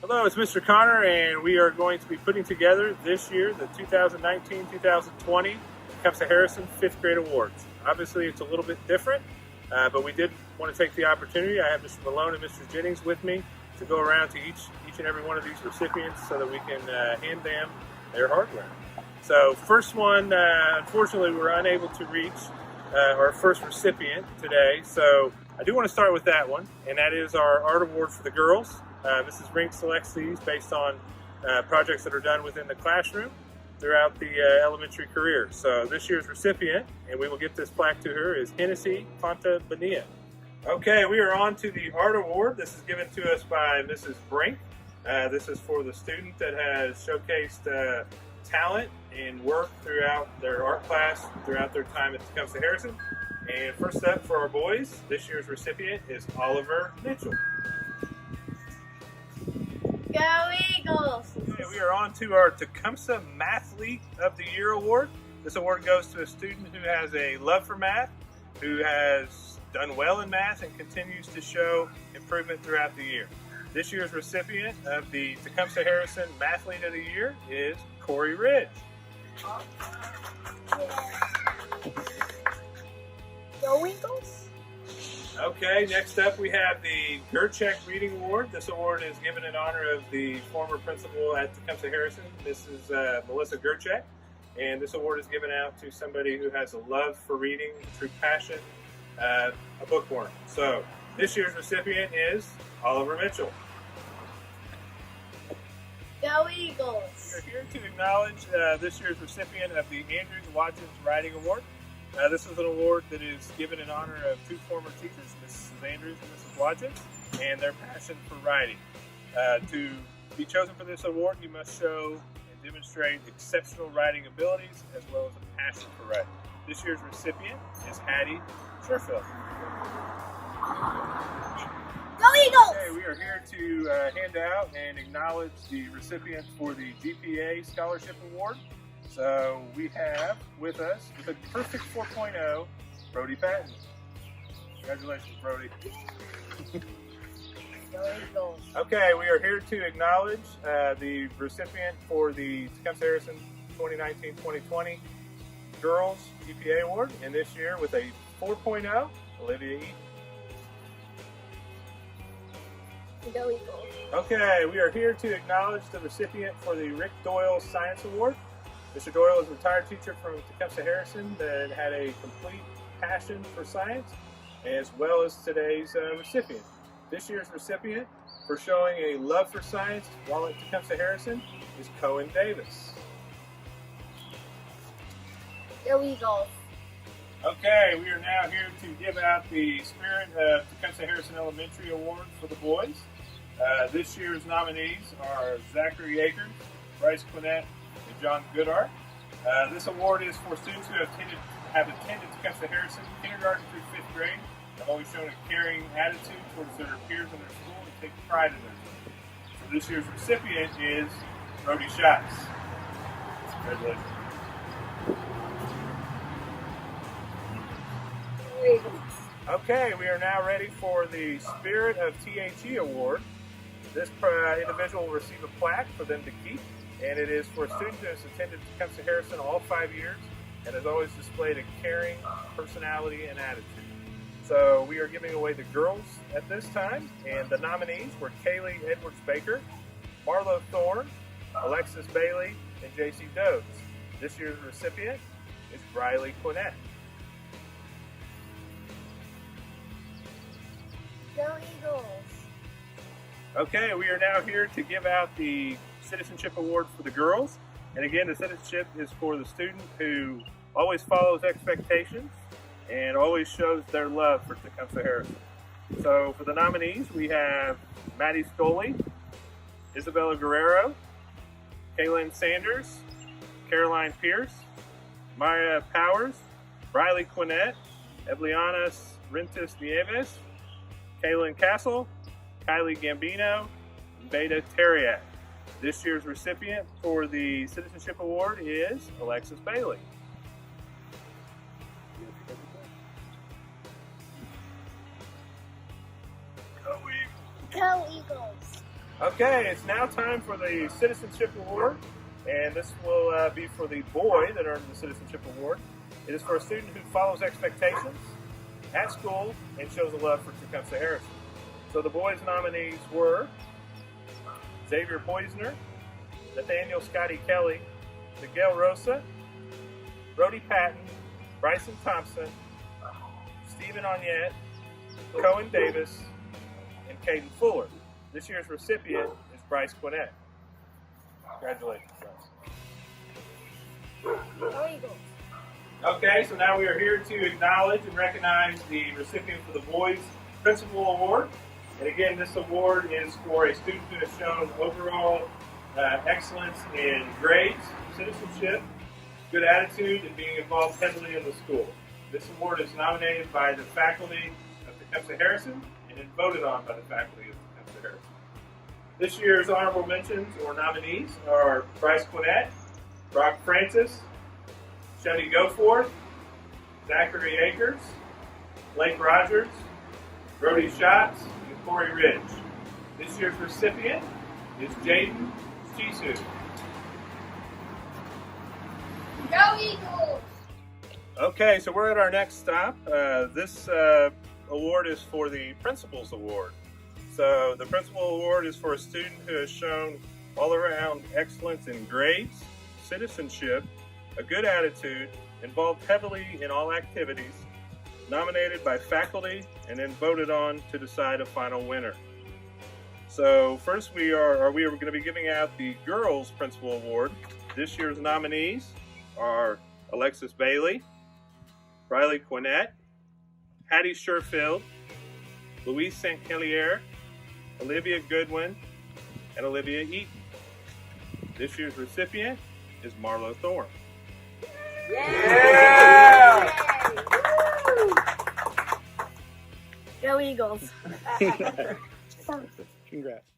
Hello, it's Mr. Connor, and we are going to be putting together this year the 2019-2020 Tecumseh Harrison 5th grade awards. Obviously, it's a little bit different, but we did want to take the opportunity. I have Mr. Malone and Mr. Jennings with me to go around to each and every one of these recipients so that we can hand them their hardware. So, first one, unfortunately, we were unable to reach our first recipient today. So, I do want to start with that one, and that is our art award for the girls. Mrs. Brink selects these based on projects that are done within the classroom throughout the elementary career. So this year's recipient, and we will get this plaque to her, is Hennessy Ponta Bonilla. Okay, we are on to the art award. This is given to us by Mrs. Brink. This is for the student that has showcased talent and work throughout their art class throughout their time at Tecumseh Harrison. And first up for our boys, this year's recipient is Oliver Mitchell. Go Eagles! Okay, we are on to our Tecumseh Mathlete of the Year award. This award goes to a student who has a love for math, who has done well in math, and continues to show improvement throughout the year. This year's recipient of the Tecumseh Harrison Mathlete of the Year is Corey Ridge. Go Eagles! Okay, next up we have the Gerchek Reading Award. This award is given in honor of the former principal at Tecumseh Harrison, Mrs. Melissa Gerchek. And this award is given out to somebody who has a love for reading, true passion, a bookworm. So this year's recipient is Oliver Mitchell. Go Eagles! We are here to acknowledge this year's recipient of the Andrews Watkins Writing Award. This is an award that is given in honor of two former teachers, Mrs. Andrews and Mrs. Watkins, and their passion for writing. To be chosen for this award, you must show and demonstrate exceptional writing abilities as well as a passion for writing. This year's recipient is Hattie Sherfield. Go Eagles! Okay, we are here to hand out and acknowledge the recipient for the GPA Scholarship Award. So we have with us, with a perfect 4.0, Brody Patton. Congratulations, Brody. Go Eagles! Okay, we are here to acknowledge the recipient for the Tecumseh Harrison 2019-2020 Girls GPA Award, and this year with a 4.0, Olivia Eaton. Go Eagles! Okay, we are here to acknowledge the recipient for the Rick Doyle Science Award. Mr. Doyle is a retired teacher from Tecumseh Harrison that had a complete passion for science, as well as today's recipient. This year's recipient for showing a love for science while at Tecumseh Harrison is Cohen Davis. Go Eagles! Okay, we are now here to give out the Spirit of Tecumseh Harrison Elementary Award for the boys. This year's nominees are Zachary Akers, Bryce Quinnett, and John Goodart. This award is for students who have attended Tecumseh Harrison kindergarten through 5th grade, have always shown a caring attitude towards their peers in their school, and take pride in their school. So this year's recipient is Brody Schatz. Congratulations. Go Eagles! Okay, we are now ready for the Spirit of THE Award. This individual will receive a plaque for them to keep, and it is for a student who has attended Tecumseh Harrison all 5 years and has always displayed a caring personality and attitude. So we are giving away the girls at this time, and the nominees were Kaylee Edwards-Baker, Marlo Thorne, Alexis Bailey, and JC Dodes. This year's recipient is Briley Quinnett. Go Eagles! Okay, we are now here to give out the Citizenship Award for the girls. And again, the citizenship is for the student who always follows expectations and always shows their love for Tecumseh Harrison. So for the nominees, we have Maddie Scully, Isabella Guerrero, Kaylin Sanders, Caroline Pierce, Maya Powers, Briley Quinnett, Evliana Rentis Nieves, Kaylin Castle, Kylie Gambino, and Beta Terriak. This year's recipient for the Citizenship Award is Alexis Bailey. Go Eagles! Okay, it's now time for the Citizenship Award, and this will be for the boy that earned the Citizenship Award. It is for a student who follows expectations at school and shows a love for Tecumseh Harrison. So the boys' nominees were Xavier Poisner, Nathaniel Scotty Kelly, Miguel Rosa, Brody Patton, Bryson Thompson, Stephen Onyet, Cohen Davis, and Caden Fuller. This year's recipient is Bryce Quinnett. Congratulations, Bryce. Go Eagles. Okay, so now we are here to acknowledge and recognize the recipient for the Boys Principal Award. And again, this award is for a student who has shown overall excellence in grades, citizenship, good attitude, and being involved heavily in the school. This award is nominated by the faculty of Tecumseh Harrison and then voted on by the faculty of Tecumseh Harrison. This year's honorable mentions or nominees are Bryce Quinnett, Brock Francis, Chevy Goforth, Zachary Akers, Blake Rogers, Brody Schatz, and Corey Ridge. This year's recipient is Jaden Chisu. Go Eagles. Okay, so we're at our next stop. This award is for the Principal's Award. So the Principal Award is for a student who has shown all-around excellence in grades, citizenship, a good attitude, involved heavily in all activities, nominated by faculty, and then voted on to decide a final winner. So first we are going to be giving out the Girls Principal Award. This year's nominees are Alexis Bailey, Riley Quinnett, Hattie Sherfield, Louise St. Helier, Olivia Goodwin, and Olivia Eaton. This year's recipient is Marlo Thorne. Yeah! Go Eagles. Congrats.